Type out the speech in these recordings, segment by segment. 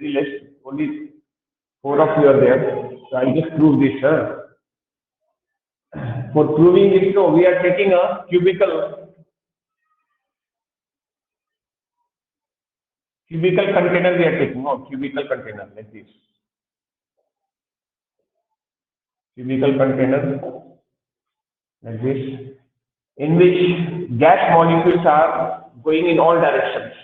little less, only 4 of you are there. So I'll just prove this. For proving it, so we are taking a cubical container we are taking out, cubical container like this. Cubical container like this, in which gas molecules are going in all directions.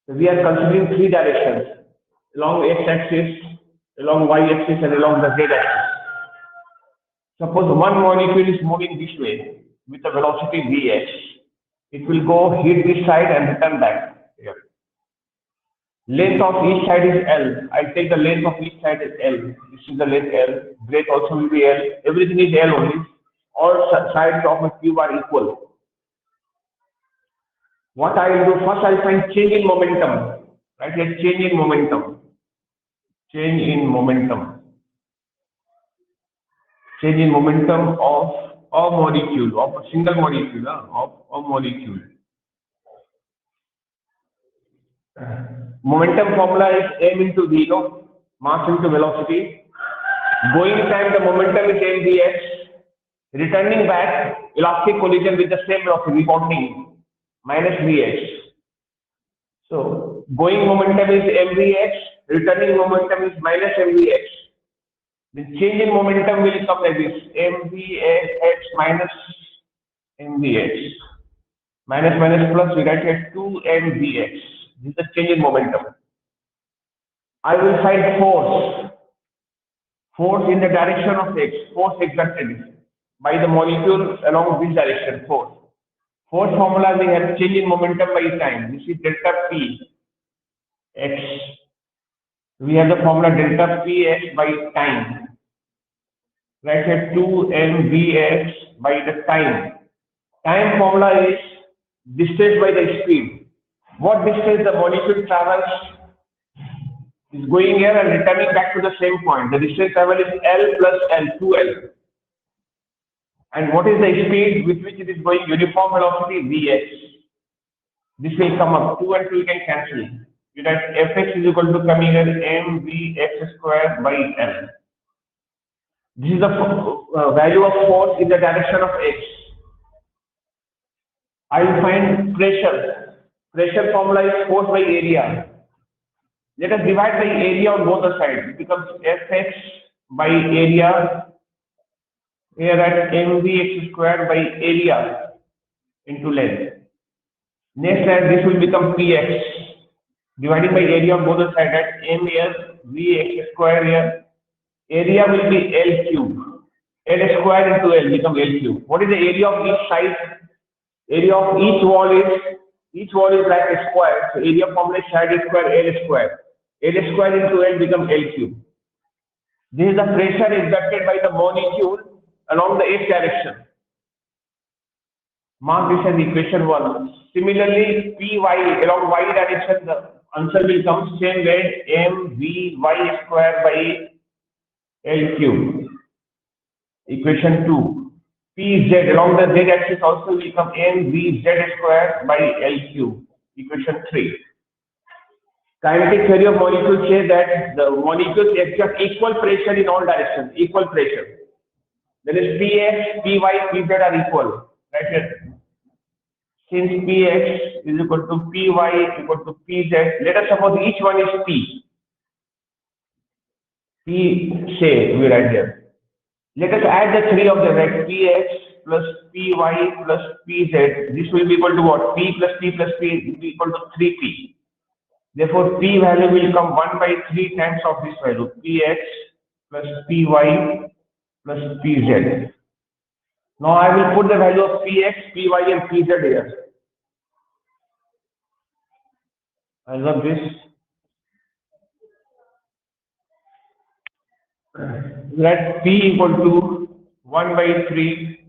So we are considering 3 directions, along x-axis, along y-axis, and along the z-axis. Suppose one molecule is moving this way with a velocity vh, it will go hit this side and return back here. Length of each side is L. I take the length of each side as L. This is the length L. Breadth also will be L. Everything is L only. All sides of a cube are equal. What I will do first, I will find change in momentum. Right here, change in momentum. Change in momentum. Change in momentum of a molecule, of a single molecule, of a molecule. Momentum formula is m into v, mass into velocity. Going time, the momentum is mvx. Returning back, elastic collision with the same velocity, rebounding, minus vx. So, going momentum is mvx, returning momentum is minus mvx. The change in momentum will come like this, mvx minus mvx. Minus minus plus, we write here 2mvx. This is the change in momentum. I will find force. Force in the direction of x. Force exerted by the molecule along this direction. Force. Force formula we have change in momentum by time. This is delta p x. We have the formula delta p x by time. Right here 2mvx by the time. Time formula is distance by the speed. What distance the molecule travels is going here and returning back to the same point. The distance travel is L plus L, 2L. And what is the speed with which it is going? Uniform velocity Vx. This will come up. 2 and 2 you can cancel. You write Fx is equal to coming here mvx square by L. This is the value of force in the direction of x. I will find pressure. Pressure formula is force by area. Let us divide by area on both the sides. It becomes Fx by area. Here at mvx square by area into length. Next time this will become px. Dividing by area on both the sides at m here, vx square here. Area will be L cube. L square into L become L cube. What is the area of each side? Area of each wall is like a square. So area formula is side square, L square. L square into L become L cube. This is the pressure exerted by the molecule along the x direction. Mark this as equation 1. Similarly, Py along y direction, the answer will come same way, mvy square by L cube. Equation 2. Pz along the z axis also will come mvz square by L cube. Equation 3. Kinetic theory of molecules says that the molecules exert equal pressure in all directions, equal pressure. That is Px, Py, Pz are equal. Right here. Since Px is equal to Py equal to Pz, let us suppose each one is P. P say we write here. Let us add the 3 of them, right? Px plus Py plus Pz. This will be equal to what? P plus P plus P will be equal to 3P. Therefore, P value will come 1 by 3 times of this value. Px plus Py plus Pz. Now I will put the value of Px, Py and Pz here. I love this. Let P equal to 1 by 3.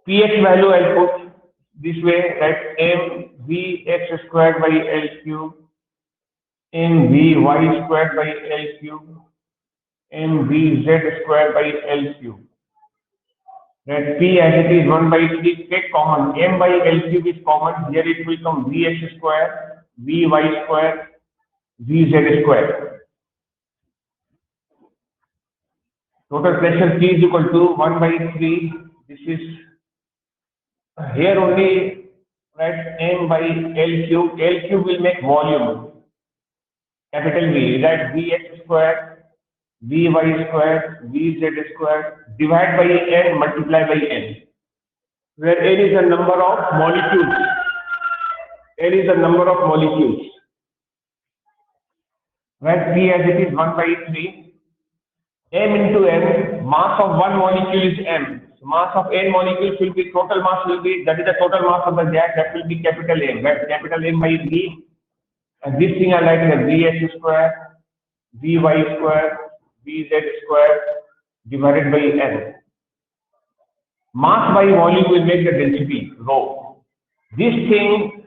Px value I'll put this way, that mvx squared by L cube, mvy squared by L cube, mvz squared by L cube. That P as it is 1 by 3, take common. M by L cube is common. Here it will become Vx square, Vy square, Vz square. Total pressure P is equal to 1 by 3. This is here only, right? M by L cube. L cube will make volume. Capital V, right? Vx square, Vy square, Vz square, divide by N, multiply by N. Where N is the number of molecules. N is the number of molecules. Right? P as it is 1 by 3. M into N, mass of one molecule is M. So mass of N molecules will be, total mass will be, that is the total mass of the gas, that will be capital M, right? Capital M by V. And this thing I like as Vh square, Vy square, Vz square divided by N. Mass by volume will make the density, rho. This thing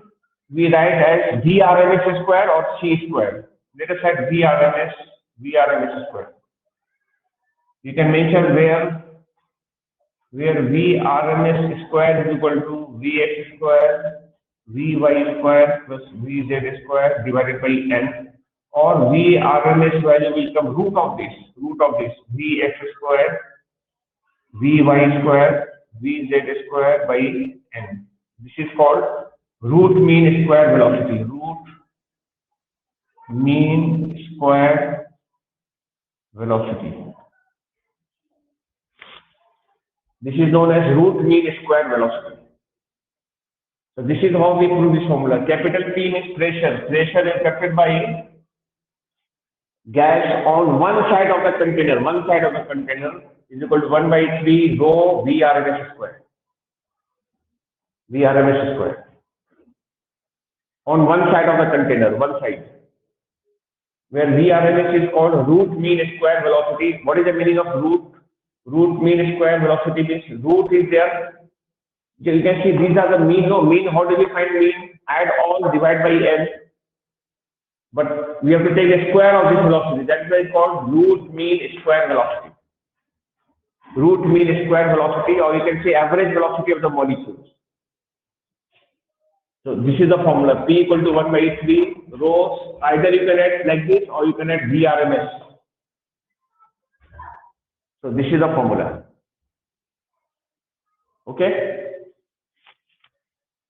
we write as Vrms square or C square. Let us write Vrms square. You can mention where Vrms square is equal to Vx square, Vy square plus Vz square divided by N, or Vrms value will come root of this, Vx square, Vy square, Vz square by N. This is called root mean square velocity, root mean square velocity. This is known as root mean square velocity. So this is how we prove this formula. Capital P means pressure. Pressure is affected by gas on one side of the container. One side of the container is equal to 1 by 3 rho Vrms square. Vrms square. On one side of the container, one side. Where Vrms is called root mean square velocity. What is the meaning of root? Root mean square velocity means root is there. You can see these are the mean. No, mean, how do we find mean? Add all, divide by N. But we have to take a square of this velocity. That is why it's called root mean square velocity. Root mean square velocity, or you can say average velocity of the molecules. So this is the formula. P equal to 1 by 3 rho. Either you can add like this or you can add Vrms. So this is the formula. Okay.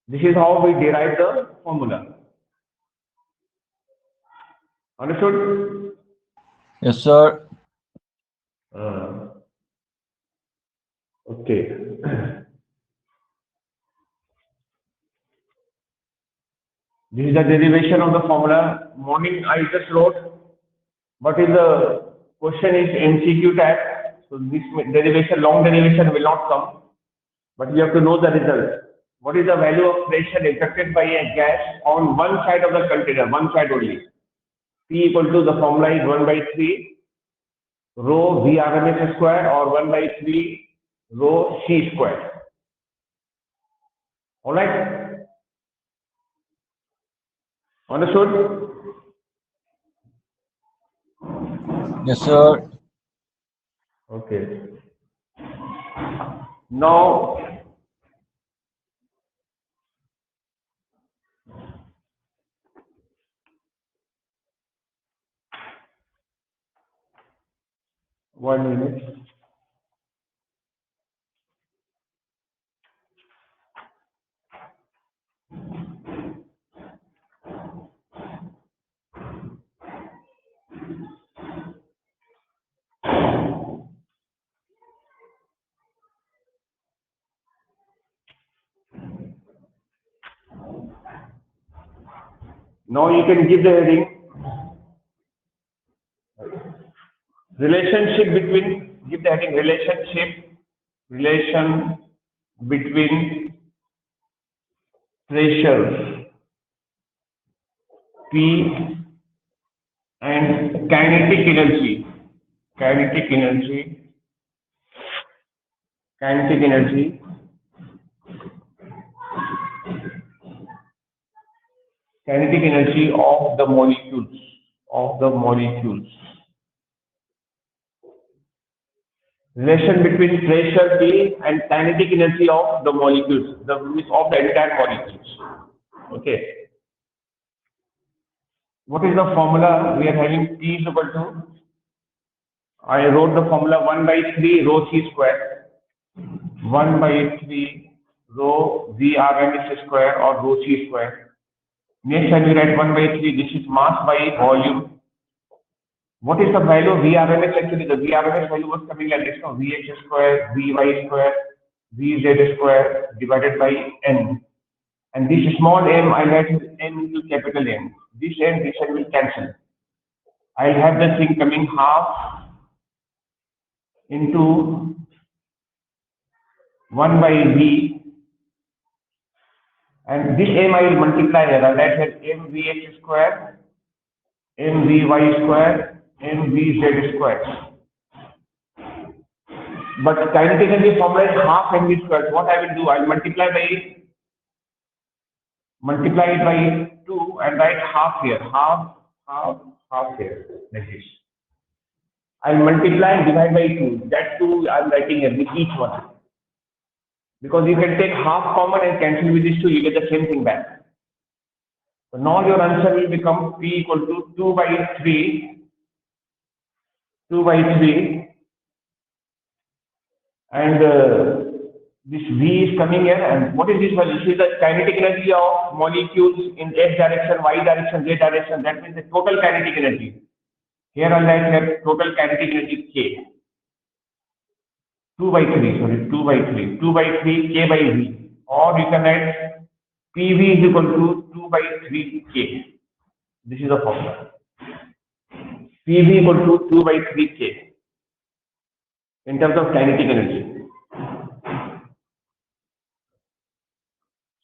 This is how we derive the formula. Understood? Yes, sir. Okay. This is the derivation of the formula. Morning I just wrote, but in the question is MCQ type, so this derivation, long derivation will not come, but you have to know the result. What is the value of pressure exerted by a gas on one side of the container, one side only? P equal to, the formula is 1 by 3 rho Vrms square or 1 by 3 rho C square. All right? Understood? Yes, sir. Okay. Now, one minute. Now you can give the heading. Relationship between, give the heading relation between pressure P and kinetic energy. Kinetic energy of the molecules. Relation between pressure P and kinetic energy of the molecules, of the entire molecules. Okay. What is the formula? We are having P is equal to, I wrote the formula 1 by 3 rho C square, 1 by 3 rho V RMS square or rho C square. Next time we write 1 by 3, this is mass by volume. What is the value of VRMS? Actually, the VRMS value was coming like this, no? Vh square, Vy square, Vz square divided by n. And this small m, I'll write m into capital M. This n will cancel. I'll have the thing coming half into 1 by V. And this m I will multiply here. I'll write here mVh square, mVy square, mVz square. But kinetic energy formula is half mv square. So what I will do, I'll multiply it by 2 and write half here, half here, like this. I'll multiply and divide by 2. That 2 I'm writing here with each one. Because you can take half common and cancel with these 2, you get the same thing back. So now your answer will become P equal to 2 by 3, and this V is coming here. And what is this value? This is the kinetic energy of molecules in X direction, Y direction, Z direction. That means the total kinetic energy. Here I'll write here total kinetic energy K. 2 by 3, K by V. Or you can write PV is equal to 2 by 3 K. This is the formula. PV equal to 2 by 3 K in terms of kinetic energy.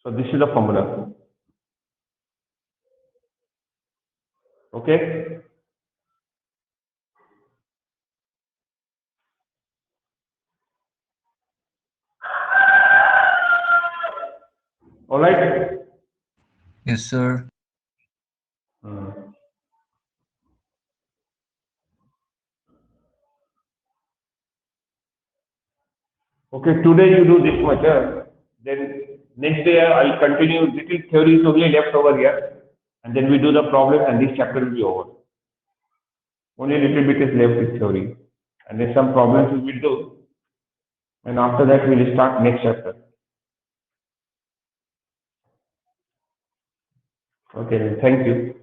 So this is the formula. Okay. All right. Yes, sir. Okay, today you do this much. Then next day I'll continue. Little theory is only left over here, and then we do the problem, and this chapter will be over. Only a little bit is left with theory, and then some problems we will do, and after that we will start next chapter. Okay, then thank you.